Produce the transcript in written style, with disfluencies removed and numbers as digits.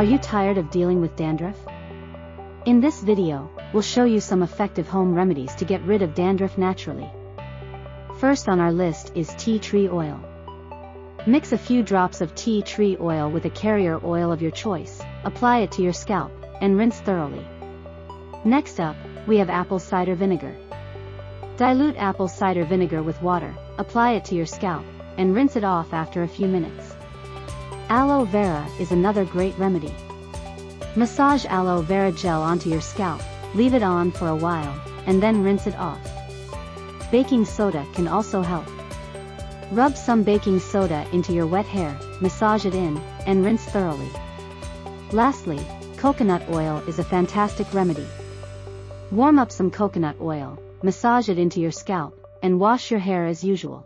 Are you tired of dealing with dandruff? In this video, we'll show you some effective home remedies to get rid of dandruff naturally. First on our list is tea tree oil. Mix a few drops of tea tree oil with a carrier oil of your choice, apply it to your scalp, and rinse thoroughly. Next up, we have apple cider vinegar. Dilute apple cider vinegar with water, apply it to your scalp, and rinse it off after a few minutes. Aloe vera is another great remedy. Massage aloe vera gel onto your scalp, leave it on for a while, and then rinse it off. Baking soda can also help. Rub some baking soda into your wet hair, massage it in, and rinse thoroughly. Lastly, coconut oil is a fantastic remedy. Warm up some coconut oil, massage it into your scalp, and wash your hair as usual.